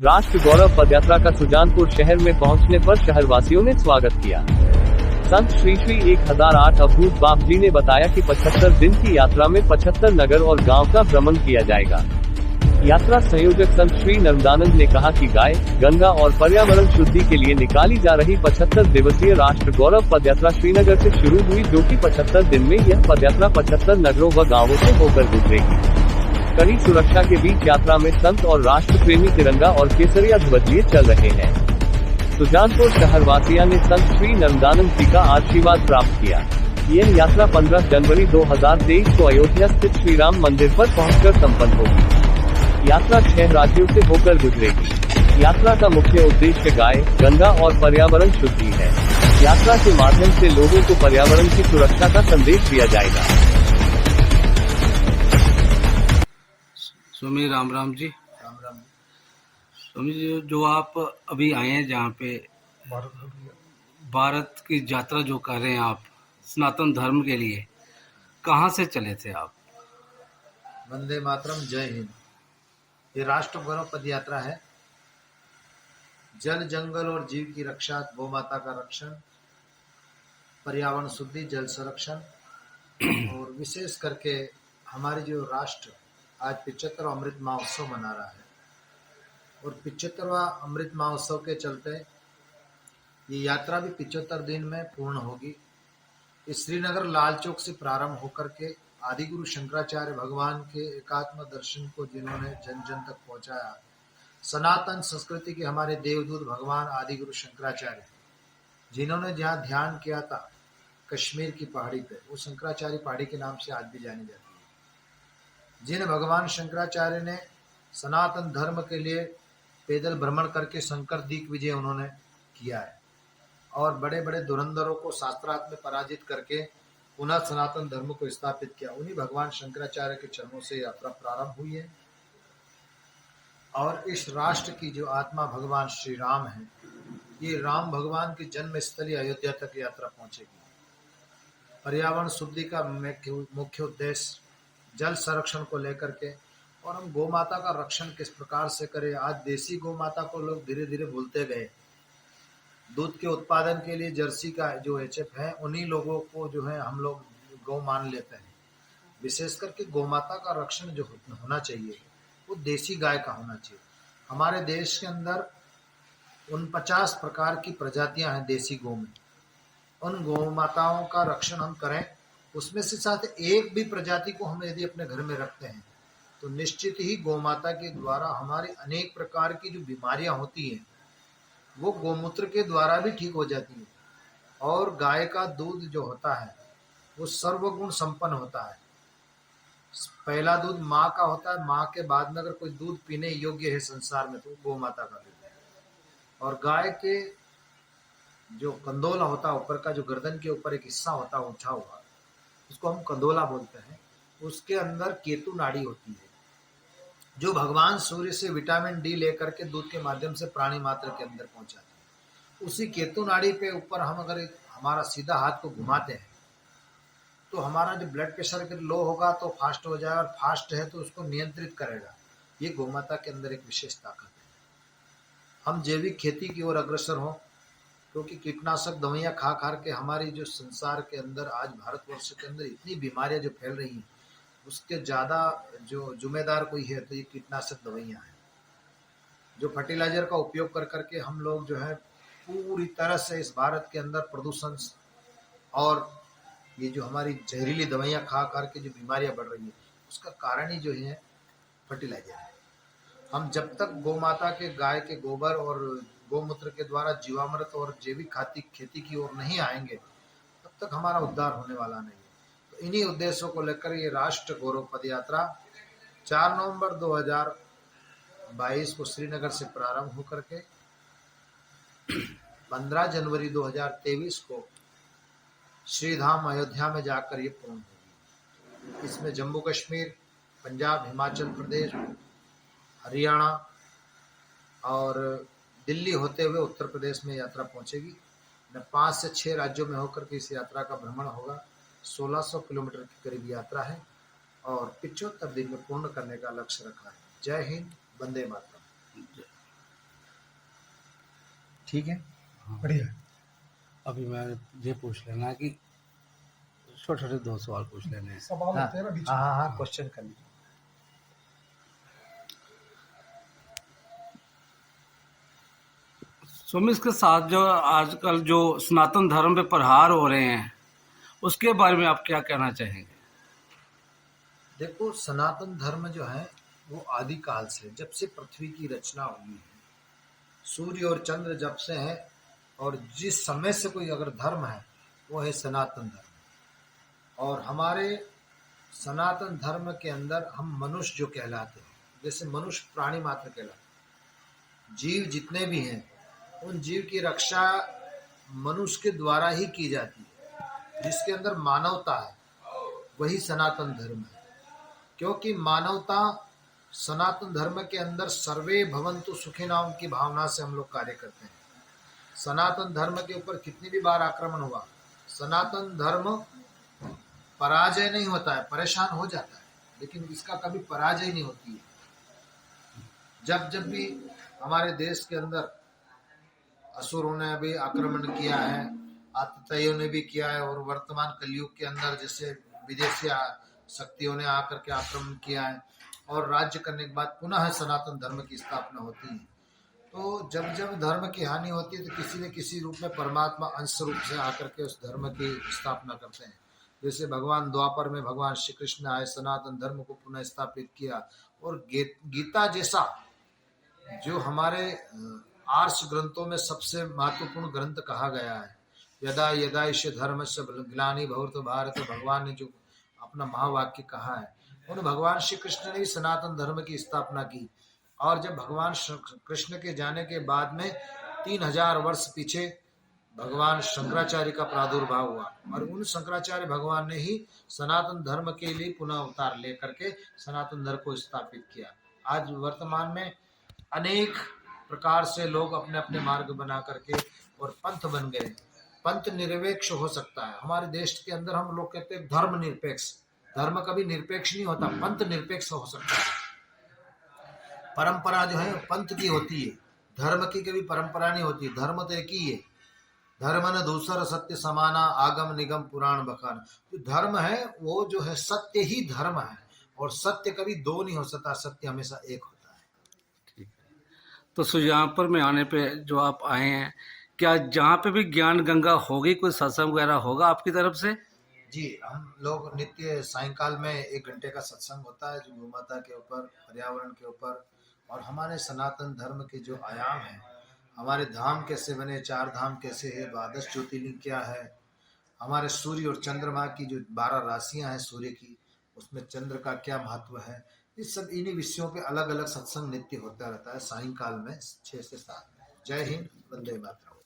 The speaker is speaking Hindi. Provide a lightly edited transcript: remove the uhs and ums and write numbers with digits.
राष्ट्र गौरव पदयात्रा का सुजानपुर शहर में पहुंचने पर शहरवासियों ने स्वागत किया। संत श्री 1008 अवधूत बाप जी ने बताया कि 75 दिन की यात्रा में 75 नगर और गांव का भ्रमण किया जाएगा। यात्रा संयोजक संत श्री नर्मदानंद ने कहा कि गाय, गंगा और पर्यावरण शुद्धि के लिए निकाली जा रही 75 दिवसीय राष्ट्र गौरव पदयात्रा श्रीनगर से शुरू हुई, जो कि 75 दिन में यह पदयात्रा 75 नगरों व गाँवों से होकर गुजरेगी। कड़ी सुरक्षा के बीच यात्रा में संत और राष्ट्र प्रेमी तिरंगा और केसरिया ध्वज लिए चल रहे हैं। सुजानपुर शहरवासियों ने संत श्री नर्मदानंद जी का आशीर्वाद प्राप्त किया। यह यात्रा 15 जनवरी 2023 को अयोध्या स्थित श्री राम मंदिर पर पहुंचकर संपन्न होगी। यात्रा 6 राज्यों से होकर गुजरेगी। यात्रा का मुख्य उद्देश्य गाय, गंगा और पर्यावरण शुद्धि है। यात्रा के माध्यम से लोगों को पर्यावरण की सुरक्षा का संदेश दिया जाएगा। स्वामी राम राम जी। स्वामी जी, जो आप अभी आए हैं जहाँ पे भारत की यात्रा जो कर रहे हैं आप सनातन धर्म के लिए, कहाँ से चले थे आप? वंदे मातरम, जय हिंद। ये राष्ट्र गौरव पद यात्रा है। जल, जंगल और जीव की रक्षा, गौ माता का रक्षण, पर्यावरण शुद्धि, जल संरक्षण और विशेष करके हमारे जो राष्ट्र आज 75वां अमृत महोत्सव मना रहा है और 75वां अमृत महोत्सव के चलते ये यात्रा भी 75 दिन में पूर्ण होगी। इस श्रीनगर लाल चौक से प्रारंभ होकर के आदिगुरु शंकराचार्य भगवान के एकात्म दर्शन को जिन्होंने जन जन तक पहुंचाया, सनातन संस्कृति के हमारे देवदूत भगवान आदिगुरु शंकराचार्य, जिन्होंने जहाँ ध्यान किया था कश्मीर की पहाड़ी पे, वो शंकराचार्य पहाड़ी के नाम से आज भी जानी जाती है। जिन भगवान शंकराचार्य ने सनातन धर्म के लिए पैदल भ्रमण करके शंकर दीक विजय उन्होंने किया है और बड़े बड़े धुरंधरों को शास्त्रार्थ में पराजित करके पुनः सनातन धर्म को स्थापित किया, उन्हीं भगवान शंकराचार्य के चरणों से यात्रा प्रारंभ हुई है। और इस राष्ट्र की जो आत्मा भगवान श्री राम है, ये राम भगवान की जन्म स्थली अयोध्या तक यात्रा पहुंचेगी। पर्यावरण शुद्धि का मुख्य उद्देश्य जल संरक्षण को लेकर के, और हम गौ माता का रक्षण किस प्रकार से करें। आज देसी गौ माता को लोग धीरे धीरे भूलते गए। दूध के उत्पादन के लिए जर्सी का जो एचएफ है, उन्हीं लोगों को जो है हम लोग गौ मान लेते हैं। विशेष करके गौ माता का रक्षण जो होना चाहिए वो देसी गाय का होना चाहिए। हमारे देश के अंदर 49 प्रकार की प्रजातियां हैं देसी गौ में। उन गौ माताओं का रक्षण हम करें, उसमें से साथ एक भी प्रजाति को हम यदि अपने घर में रखते हैं तो निश्चित ही गौ माता के द्वारा हमारी अनेक प्रकार की जो बीमारियां होती हैं वो गौमूत्र के द्वारा भी ठीक हो जाती है। और गाय का दूध जो होता है वो सर्वगुण संपन्न होता है। पहला दूध माँ का होता है, माँ के बाद में अगर कोई दूध पीने योग्य है संसार में तो गौ माता का दूध है। और गाय के जो कंदोला होता है, ऊपर का जो गर्दन के ऊपर एक हिस्सा होता है उठा हुआ, उसको हम कंदोला बोलते हैं। उसके अंदर केतु नाड़ी होती है जो भगवान सूर्य से विटामिन डी लेकर के दूध के माध्यम से प्राणी मात्र के अंदर पहुंचाती है। उसी केतु नाड़ी पे ऊपर हम अगर हमारा सीधा हाथ को घुमाते हैं तो हमारा जो ब्लड प्रेशर अगर लो होगा तो फास्ट हो जाएगा, और फास्ट है तो उसको नियंत्रित करेगा। ये गौमाता के अंदर एक विशेष ताकत है। हम जैविक खेती की ओर अग्रसर हों, क्योंकि कीटनाशक दवाइयाँ खा खा के हमारी जो संसार के अंदर आज भारतवर्ष के अंदर इतनी बीमारियां जो फैल रही हैं, उसके ज़्यादा जो जिम्मेदार कोई है तो ये कीटनाशक दवाइयाँ हैं। जो फर्टिलाइजर का उपयोग कर करके हम लोग जो है पूरी तरह से इस भारत के अंदर प्रदूषण और ये जो हमारी जहरीली दवाइयाँ खा खा के जो बीमारियाँ बढ़ रही है, उसका कारण ही जो है फर्टिलाइजर है। हम जब तक गौ माता के गाय के गोबर और गौमूत्र के द्वारा जीवामृत और जैविक खेती की ओर नहीं आएंगे, तब तक हमारा उद्धार होने वाला नहीं है। तो इन्हीं उद्देश्यों को लेकर ये राष्ट्र गौरव पद यात्रा 4 नवंबर 2022 को श्रीनगर से प्रारंभ होकर के 15 जनवरी 2023 को श्रीधाम अयोध्या में जाकर ये पूर्ण होगी। इसमें जम्मू कश्मीर, पंजाब, हिमाचल प्रदेश, हरियाणा और दिल्ली होते हुए उत्तर प्रदेश में यात्रा पहुंचेगी। 5 से 6 राज्यों में होकर के इस यात्रा का भ्रमण होगा। 1600 किलोमीटर की करीब यात्रा है और 75 दिन में पूर्ण करने का लक्ष्य रखा है। जय हिंद, वंदे मातरम। ठीक है, बढ़िया। अभी मैं ये पूछ लेना कि छोटे छोटे 2 सवाल पूछ लेने हैं। हाँ हाँ हाँ, क्वेश्चन कर लीजिए। स्वामी, इसके साथ जो आजकल जो सनातन धर्म पे प्रहार हो रहे हैं उसके बारे में आप क्या कहना चाहेंगे? देखो, सनातन धर्म जो है वो आदि काल से, जब से पृथ्वी की रचना हुई है, सूर्य और चंद्र जब से है, और जिस समय से कोई अगर धर्म है वो है सनातन धर्म। और हमारे सनातन धर्म के अंदर हम मनुष्य जो कहलाते हैं, जैसे मनुष्य प्राणी मात्र कहलाते हैं, जीव जितने भी हैं उन जीव की रक्षा मनुष्य के द्वारा ही की जाती है। जिसके अंदर मानवता है वही सनातन धर्म है, क्योंकि मानवता सनातन धर्म के अंदर सर्वे भवन्तु सुखिनः की भावना से हम लोग कार्य करते हैं। सनातन धर्म के ऊपर कितनी भी बार आक्रमण हुआ, सनातन धर्म पराजय नहीं होता है, परेशान हो जाता है, लेकिन इसका कभी पराजय नहीं होती है। जब जब भी हमारे देश के अंदर असुरों ने भी आक्रमण किया है, आतताइयों ने भी किया है, और वर्तमान कलयुग के अंदर जैसे विदेशी शक्तियों ने आकर के आक्रमण किया है, और राज्य करने के बाद पुनः सनातन धर्म की स्थापना होती है। तो जब जब धर्म की हानि होती है तो किसी न किसी रूप में परमात्मा अंश रूप से आकर के उस धर्म की स्थापना करते हैं। जैसे भगवान द्वापर में भगवान श्री कृष्ण आए, सनातन धर्म को पुनः स्थापित किया, और गीता जैसा जो हमारे आर्ष ग्रंथों में सबसे महत्वपूर्ण ग्रंथ कहा गया है, यदा यदा ईश धर्म से ग्लानि भवतु भारत, भगवान ने जो अपना महावाक्य कहा है, उन भगवान श्री कृष्ण ने भी सनातन धर्म की स्थापना की। और जब भगवान कृष्ण के जाने के बाद में 3000 वर्ष पीछे भगवान शंकराचार्य का प्रादुर्भाव हुआ, और उन शंकराचार्य भगवान ने ही सनातन धर्म के लिए पुनः अवतार लेकर के सनातन धर्म को स्थापित किया। आज वर्तमान में अनेक प्रकार से लोग अपने अपने मार्ग बना करके और पंथ बन गए। पंथ निरपेक्ष हो सकता है। हमारे देश के अंदर हम लोग कहते हैं धर्म निरपेक्ष, धर्म कभी निरपेक्ष नहीं होता, पंथ निरपेक्ष हो सकता है। परंपरा जो है पंथ की होती है, धर्म की कभी परंपरा नहीं होती। धर्म तो एक ही है, धर्म न दूसर सत्य समाना, आगम निगम पुराण बखान। जो धर्म है वो जो है सत्य ही धर्म है, और सत्य कभी दो नहीं हो सकता, सत्य हमेशा एक होता है। ठीक है, तो सुजानपुर में आने पे जो आप आए हैं, क्या जहाँ पे भी ज्ञान गंगा होगी, कोई सत्संग वगैरह होगा आपकी तरफ से? जी, हम लोग नित्य सायंकाल में 1 घंटे का सत्संग होता है, जो गौ माता के ऊपर, पर्यावरण के ऊपर, और हमारे सनातन धर्म के जो आयाम है, हमारे धाम कैसे बने, 4 धाम कैसे है, 12 ज्योतिर्लिंग क्या है, हमारे सूर्य और चंद्रमा की जो 12 राशियां हैं सूर्य की, उसमें चंद्र का क्या महत्व है, इस सब इन्हीं विषयों पे अलग अलग सत्संग नित्य होता रहता है सायंकाल में 6 से 7। जय हिंद, वंदे मातरम।